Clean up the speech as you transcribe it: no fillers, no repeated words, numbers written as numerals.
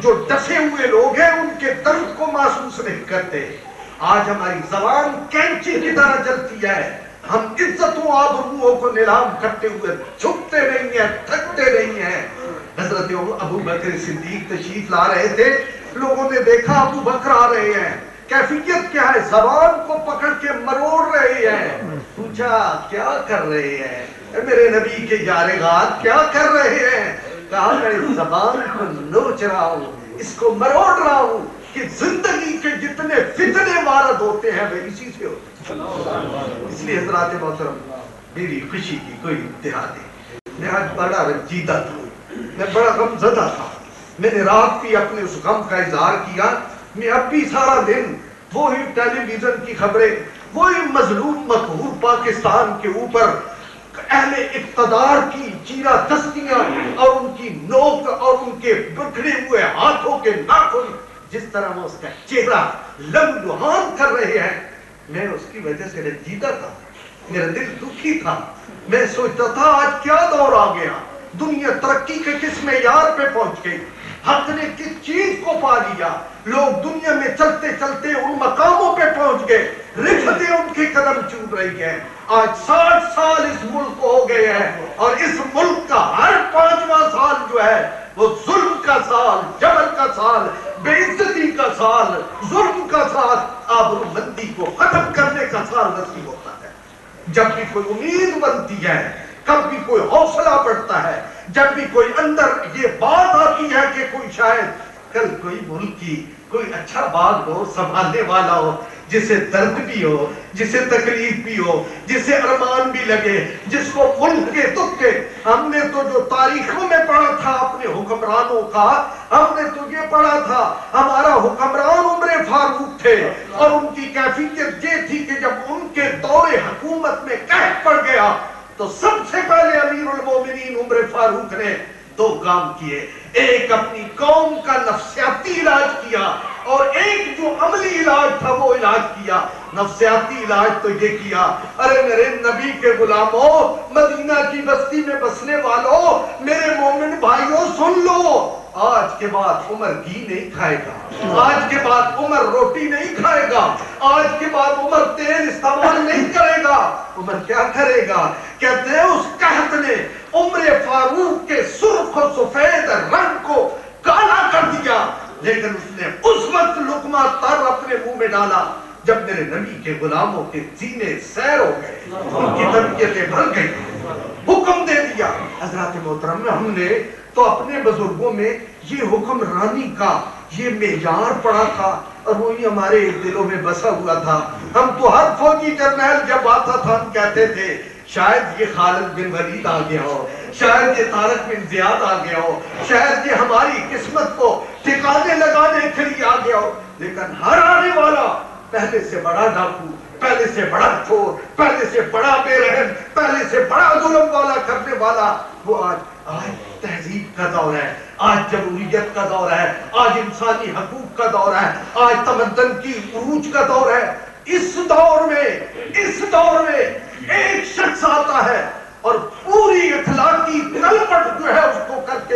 جو ڈسے ہوئے لوگ ہیں ان کے درد کو محسوس نہیں کرتے. آج ہماری زبان کینچی کی طرح چلتی ہے. ہم عزتوں آبروؤں کو نیلام کرتے ہوئے جھکتے نہیں ہیں, تھکتے نہیں ہیں. حضرت ابو بکر صدیق تشریف لا رہے تھے, لوگوں نے دیکھا ابو بکر آ رہے ہیں. کیفیت کیا ہے؟ زبان کو پکڑ کے مروڑ رہے ہیں. پوچھا کیا کر رہے ہیں؟ میرے نبی کے یارغات کیا کر رہے ہیں؟ کہا میں زبان کو نوچ رہا ہوں, اس کو مروڑ رہا ہوں کہ زندگی کے جتنے فتنے وارد ہوتے ہیں وہ اسی سے ہوتے ہیں. اس لیے حضرات محترم, میری خوشی کی کوئی انتہا نہیں. میں آج بڑا رنجیدہ تھا, میں بڑا غم زدہ تھا. میں نے رات بھی اپنے اس غم کا اظہار کیا. میں اب بھی سارا دن وہی ٹیلی ویژن کی خبریں, وہی مظلوم مقہور پاکستان کے اوپر اہل اقتدار کی چیرہ دستیاں اور ان کی نوک اور ان کے بکھڑے ہوئے ہاتھوں کے ناخن, جس طرح وہ اس کا چہرہ لملوہان کر رہے ہیں, میں اس کی وجہ سے رنجیدہ تھا. میرا دل دکھی تھا. میں سوچتا تھا آج کیا دور آ گیا, دنیا ترقی کے کس معیار پہ پہنچ گئی, حق نے کس چیز کو پا لیا. لوگ دنیا میں چلتے چلتے ان مقاموں پہ پہنچ گئے, رفتیں ان کے قدم چوم رہی ہیں. آج 60 سال اس ملک کو ہو گئے ہیں اور اس ملک کا ہر 5واں سال جو ہے وہ ظلم کا سال, جبر کا سال, بے عزتی کا سال, ظلم کا سال, آبرومندی کو ختم کرنے کا سال نصیب ہوتا ہے. جب بھی کوئی امید بنتی ہے, کب بھی کوئی حوصلہ بڑھتا ہے, جب بھی کوئی اندر یہ بات آتی ہے کہ کوئی شاید کل کوئی ملک کی کوئی اچھا باغ ہو, سنبھالنے والا ہو, جسے درد بھی ہو, جسے تکلیف بھی ہو, جسے ارمان بھی لگے, جس کو ملک کے دکھ کے. ہم نے تو جو تاریخوں میں پڑھا تھا اپنے حکمرانوں کا, ہم نے تو یہ پڑھا تھا ہمارا حکمران عمر فاروق تھے اور ان کی کیفیت یہ تھی کہ جب ان کے دور حکومت میں قحط پڑ گیا تو سب سے پہلے امیر المومنین عمر فاروق نے 2 کام کیے. ایک اپنی قوم کا نفسیاتی علاج کیا اور ایک جو عملی علاج تھا وہ علاج کیا. نفسیاتی علاج تو یہ کیا, ارے میرے نبی کے غلاموں, مدینہ کی بستی میں بسنے والوں, میرے مومن بھائیوں سن لو, آج کے بعد عمر گھی نہیں کھائے گا, آج کے بعد عمر روٹی نہیں کھائے گا, آج کے بعد عمر تیل استعمال نہیں کرے گا. عمر کیا کرے گا؟ کہتے ہیں اس قحط نے عمر فاروق کے سرخ و سفید رنگ کو کالا کر دیا, لیکن اس نے اس وقت لقمہ تر اپنے منہ میں ڈالا جب میرے نبی کے غلاموں کے سینے سیر ہو گئے, ان کی طبیعتیں بھر گئی, حکم دے دیا. حضرات محترم, ہم نے تو اپنے بزرگوں میں یہ حکمرانی کا یہ معیار پڑا تھا اور وہی ہمارے دلوں میں بسا ہوا تھا. ہم تو ہر فوجی جرنیل جب آتا تھا ہم کہتے تھے شاید یہ خالد بن ولید آ گیا ہو, شاید یہ طارق بن زیاد آ گیا ہو, شاید یہ ہماری قسمت کو ٹھکانے لگانے کے لیے آ گیا ہو. لیکن ہر آنے والا پہلے سے بڑا ڈاکو, پہلے سے بڑا چور, پہلے سے بڑا بے رحم, پہلے سے بڑا ظلم والا کرنے والا, وہ آج تہذیب کا دور ہے, آج جمہوریت کا دور ہے, آج انسانی حقوق کا دور ہے, آج تمدن کی عروج کا دور ہے. اس دور میں ایک شخص آتا ہے اور پوری اخلاقی تلپٹ جو ہے اس کو کر کے